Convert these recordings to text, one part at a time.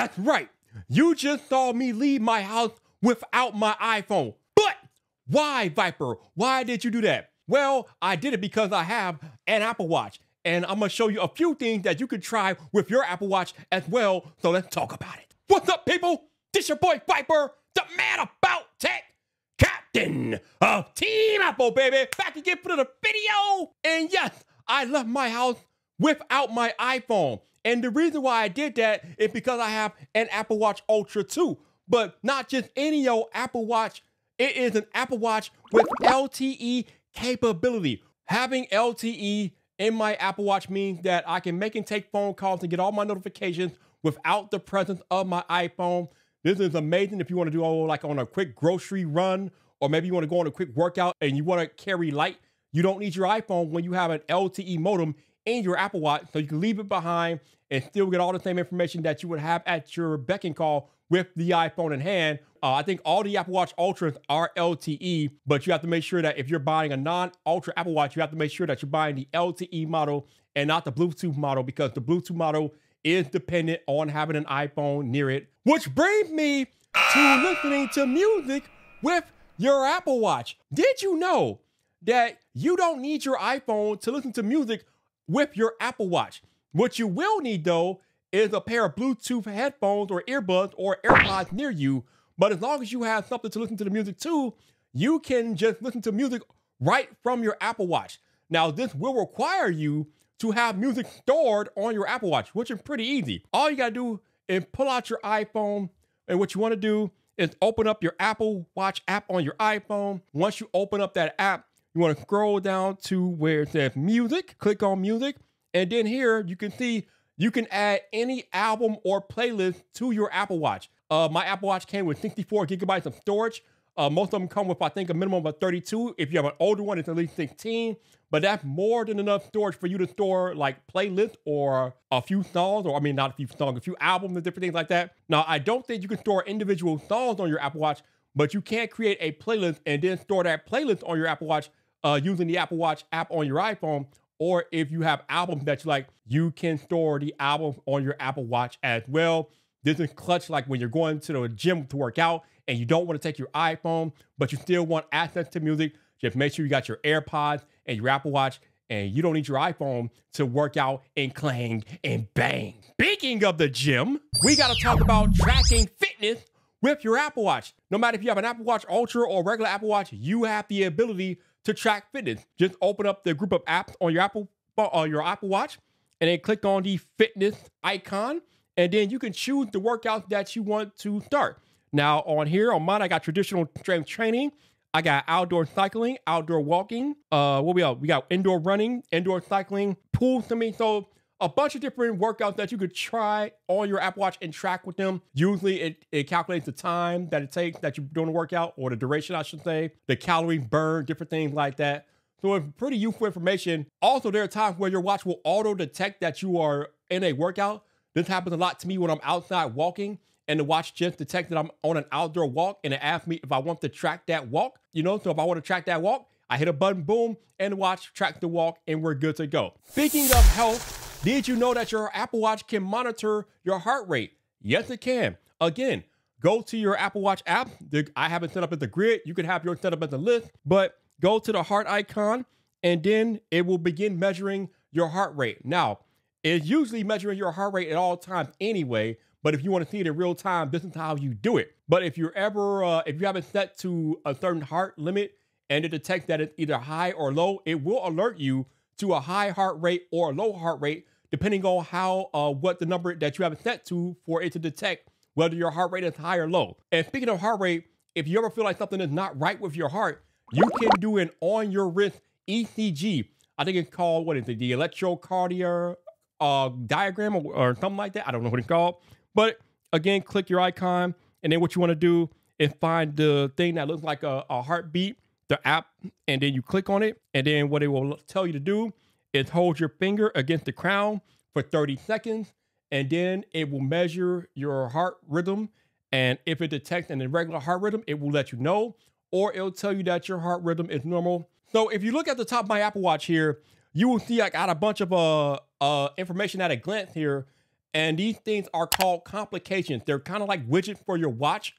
That's right. You just saw me leave my house without my iPhone. But why, Viper? Why did you do that? Well, I did it because I have an Apple Watch. And I'm going to show you a few things that you can try with your Apple Watch as well. So let's talk about it. What's up, people? This your boy, Viper, the man about tech, captain of Team Apple, baby. Back again for the video. And yes, I left my house without my iPhone. And the reason why I did that is because I have an Apple Watch Ultra 2. But not just any old Apple Watch. It is an Apple Watch with LTE capability. Having LTE in my Apple Watch means that I can make and take phone calls and get all my notifications without the presence of my iPhone. This is amazing if you want to do like on a quick grocery run, or maybe you want to go on a quick workout and you want to carry light. You don't need your iPhone when you have an LTE modem in your Apple Watch, so you can leave it behind and still get all the same information that you would have at your beck and call with the iPhone in hand. I think all the Apple Watch Ultras are LTE, but you have to make sure that if you're buying a non-Ultra Apple Watch, you have to make sure that you're buying the LTE model and not the Bluetooth model, because the Bluetooth model is dependent on having an iPhone near it. Which brings me to listening to music with your Apple Watch. Did you know that you don't need your iPhone to listen to music with your Apple Watch? What you will need, though, is a pair of Bluetooth headphones or earbuds or AirPods near you. But as long as you have something to listen to the music to, you can just listen to music right from your Apple Watch. Now, this will require you to have music stored on your Apple Watch, which is pretty easy. All you gotta do is pull out your iPhone, and what you wanna do is open up your Apple Watch app on your iPhone. Once you open up that app, you wanna scroll down to where it says music, click on music, and then here you can see you can add any album or playlist to your Apple Watch. My Apple Watch came with 64 gigabytes of storage. Most of them come with, I think, a minimum of 32. If you have an older one, it's at least 16. But that's more than enough storage for you to store like playlists or a few songs, or I mean, not a few songs, a few albums and different things like that. Now, I don't think you can store individual songs on your Apple Watch, but you can create a playlist and then store that playlist on your Apple Watch using the Apple Watch app on your iPhone. Or if you have albums that you like, you can store the albums on your Apple Watch as well. This is clutch, like when you're going to the gym to work out and you don't want to take your iPhone, but you still want access to music. Just make sure you got your AirPods and your Apple Watch, and you don't need your iPhone to work out and clang and bang. Speaking of the gym, we got to talk about tracking fitness with your Apple Watch. No matter if you have an Apple Watch Ultra or regular Apple Watch, you have the ability to track fitness. Just open up the group of apps on your Apple Watch and then click on the fitness icon, and then you can choose the workouts that you want to start. Now on here, on mine, I got traditional strength training. I got outdoor cycling, outdoor walking. What we got? We got indoor running, indoor cycling, pool swimming. So a bunch of different workouts that you could try on your Apple Watch and track with them. Usually it calculates the time that it takes that you're doing a workout, or the duration, I should say, the calories burned, different things like that. So it's pretty useful information. Also, there are times where your watch will auto detect that you are in a workout. This happens a lot to me when I'm outside walking, and the watch just detects that I'm on an outdoor walk, and it asks me if I want to track that walk. So if I want to track that walk, I hit a button, boom, and the watch tracks the walk, and we're good to go. Speaking of health, did you know that your Apple Watch can monitor your heart rate? Yes, it can. Again, go to your Apple Watch app. I have it set up as a grid. You can have yours set up as a list, but go to the heart icon, and then it will begin measuring your heart rate. Now, it's usually measuring your heart rate at all times anyway, but if you want to see it in real time, this is how you do it. But if you're ever, if you have it set to a certain heart limit and it detects that it's either high or low, it will alert you to a high heart rate or a low heart rate, depending on how, what the number that you have it set to for it to detect whether your heart rate is high or low. And speaking of heart rate, if you ever feel like something is not right with your heart, you can do an on your wrist ECG. I think it's called, what is it? The electrocardiogram diagram or something like that. I don't know what it's called. But again, click your icon, and then what you want to do is find the thing that looks like a heartbeat, the app, and then you click on it. And then what it will tell you to do is hold your finger against the crown for 30 seconds, and then it will measure your heart rhythm. And if it detects an irregular heart rhythm, it will let you know, or it'll tell you that your heart rhythm is normal. So if you look at the top of my Apple Watch here, you will see I got a bunch of information at a glance here. And these things are called complications. They're kind of like widgets for your watch.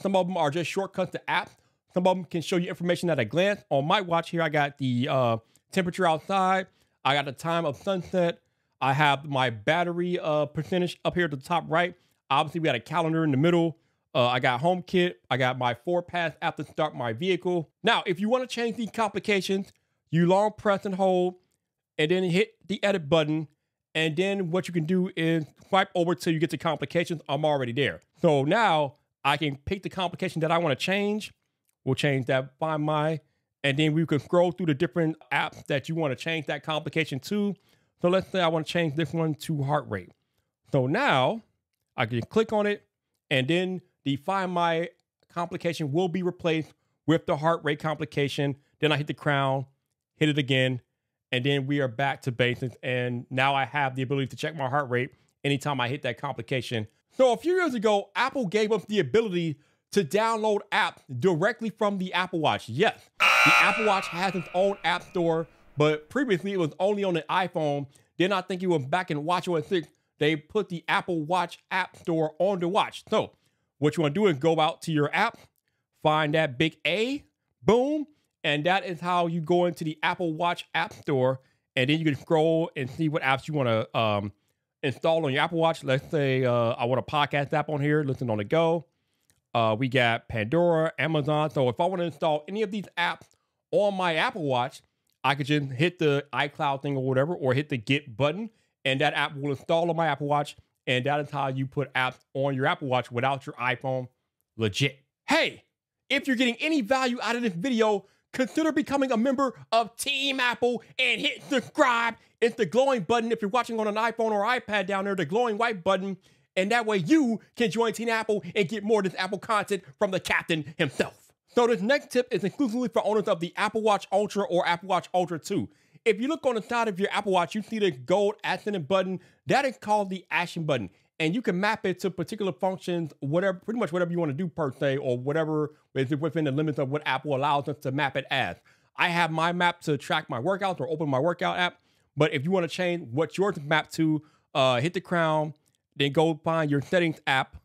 Some of them are just shortcuts to apps. Some of them can show you information at a glance. On my watch here, I got the temperature outside. I got the time of sunset. I have my battery percentage up here at the top right. Obviously, we got a calendar in the middle. I got HomeKit. I got my 4Pass app to start my vehicle. Now, if you want to change these complications, you long press and hold, and then hit the edit button. And then what you can do is swipe over till you get to complications. I'm already there. So now I can pick the complication that I want to change. We'll change that, Find My, and then we can scroll through the different apps that you want to change that complication to. So let's say I want to change this one to heart rate. So now I can click on it, and then the Find My complication will be replaced with the heart rate complication. Then I hit the crown, hit it again, and then we are back to basics. And now I have the ability to check my heart rate anytime I hit that complication. So a few years ago, Apple gave us the ability to download apps directly from the Apple Watch. Yes, the Apple Watch has its own app store, but previously it was only on the iPhone. Then I think it was back in watchOS 6, they put the Apple Watch app store on the watch. So what you want to do is go out to your app, find that big A, boom, and that is how you go into the Apple Watch app store, and then you can scroll and see what apps you want to install on your Apple Watch. Let's say I want a podcast app on here, listen on the go. We got Pandora, Amazon. So if I want to install any of these apps on my Apple Watch, I could just hit the iCloud thing or whatever, or hit the Get button, and that app will install on my Apple Watch. And that is how you put apps on your Apple Watch without your iPhone. Legit. Hey, if you're getting any value out of this video, consider becoming a member of Team Apple and hit subscribe. It's the glowing button. If you're watching on an iPhone or iPad down there, the glowing white button. And that way you can join Team Apple and get more of this Apple content from the captain himself. So this next tip is exclusively for owners of the Apple Watch Ultra or Apple Watch Ultra 2. If you look on the side of your Apple Watch, you see the gold accent button. That is called the action button. And you can map it to particular functions, whatever, pretty much whatever you want to do per se, or whatever is within the limits of what Apple allows us to map it as. I have my map to track my workouts or open my workout app. But if you want to change what yours is mapped to, hit the crown, then go find your settings app,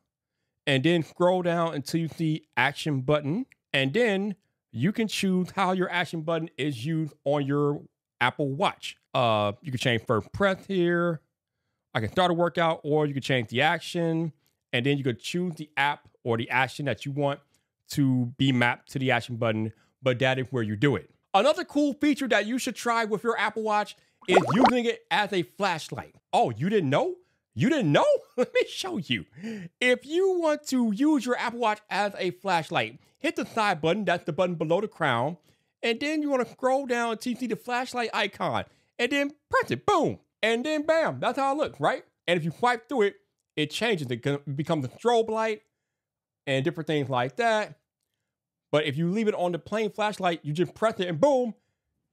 and then scroll down until you see action button. And then you can choose how your action button is used on your Apple Watch. You can change first press here. I can start a workout, or you can change the action, and then you could choose the app or the action that you want to be mapped to the action button, but that is where you do it. Another cool feature that you should try with your Apple Watch is using it as a flashlight. Oh, you didn't know? You didn't know? Let me show you. If you want to use your Apple Watch as a flashlight, hit the side button. That's the button below the crown. And then you want to scroll down until you see the flashlight icon. And then press it. Boom. And then bam. That's how it looks, right? And if you swipe through it, it changes. It becomes a strobe light and different things like that. But if you leave it on the plain flashlight, you just press it and boom,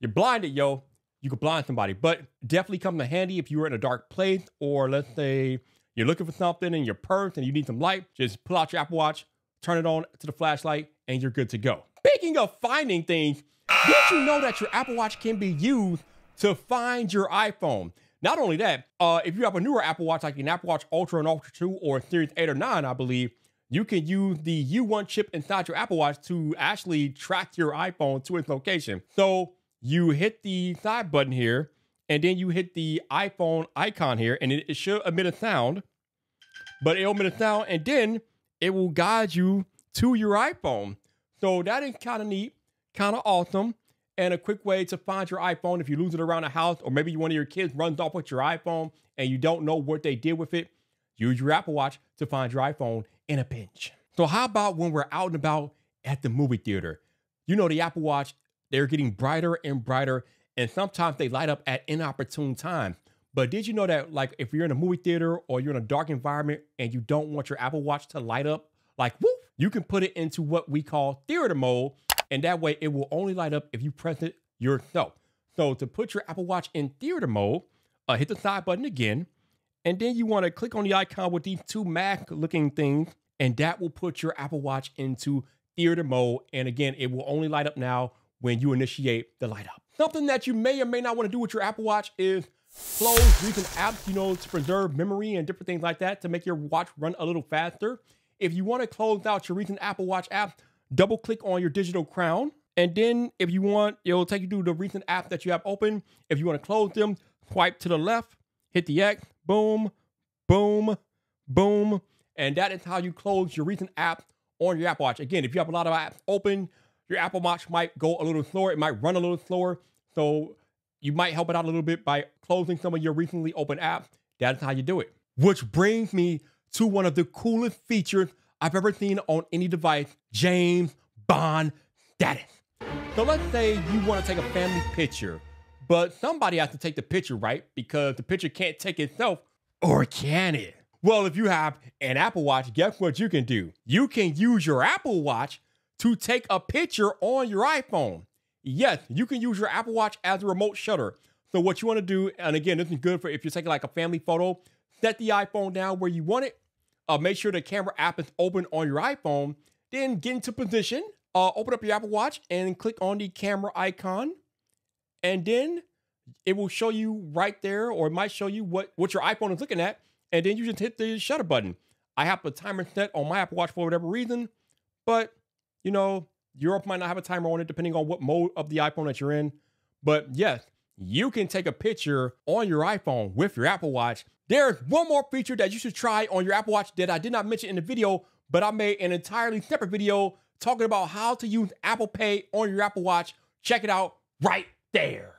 you're blinded, yo. You could blind somebody, but definitely come in handy if you were in a dark place, or let's say you're looking for something in your purse and you need some light. Just pull out your Apple Watch, turn it on to the flashlight, and you're good to go. Speaking of finding things, did you know that your Apple Watch can be used to find your iPhone? Not only that, if you have a newer Apple Watch, like an Apple Watch Ultra and Ultra 2 or Series 8 or 9, I believe, you can use the U1 chip inside your Apple Watch to actually track your iPhone to its location. So you hit the side button here, and then you hit the iPhone icon here, and it should emit a sound, but it'll emit a sound, and then it will guide you to your iPhone. So that is kind of neat, kind of awesome, and a quick way to find your iPhone if you lose it around the house, or maybe one of your kids runs off with your iPhone and you don't know what they did with it. Use your Apple Watch to find your iPhone in a pinch. So how about when we're out and about at the movie theater? You know, the Apple Watch, they're getting brighter and brighter, and sometimes they light up at inopportune times. But did you know that, like, if you're in a movie theater or you're in a dark environment and you don't want your Apple Watch to light up, like, whoop, you can put it into what we call theater mode, and that way it will only light up if you press it yourself. So to put your Apple Watch in theater mode, hit the side button again, and then you want to click on the icon with these two Mac-looking things, and that will put your Apple Watch into theater mode. And again, it will only light up now when you initiate the light up. Something that you may or may not want to do with your Apple Watch is Close recent apps, you know, to preserve memory and different things like that to make your watch run a little faster. If you want to close out your recent Apple Watch app, double click on your digital crown. And then if you want, it'll take you to the recent apps that you have open. If you want to close them, swipe to the left, hit the X, boom, boom, boom. And that is how you close your recent app on your Apple Watch. Again, if you have a lot of apps open, your Apple Watch might go a little slower. It might run a little slower. So you might help it out a little bit by closing some of your recently open apps. That's how you do it. Which brings me to one of the coolest features I've ever seen on any device, James Bond status. So let's say you want to take a family picture, but somebody has to take the picture, right? Because the picture can't take itself, or can it? Well, if you have an Apple Watch, guess what you can do? You can use your Apple Watch to take a picture on your iPhone. Yes, you can use your Apple Watch as a remote shutter. So what you want to do, and again, this is good for if you're taking like a family photo, set the iPhone down where you want it. Make sure the camera app is open on your iPhone. Then get into position, open up your Apple Watch and click on the camera icon. And then it will show you right there, or it might show you what your iPhone is looking at. And then you just hit the shutter button. I have the timer set on my Apple Watch for whatever reason, but you know, Europe might not have a timer on it depending on what mode of the iPhone that you're in. But yes, you can take a picture on your iPhone with your Apple Watch. There's one more feature that you should try on your Apple Watch that I did not mention in the video, but I made an entirely separate video talking about how to use Apple Pay on your Apple Watch. Check it out right there.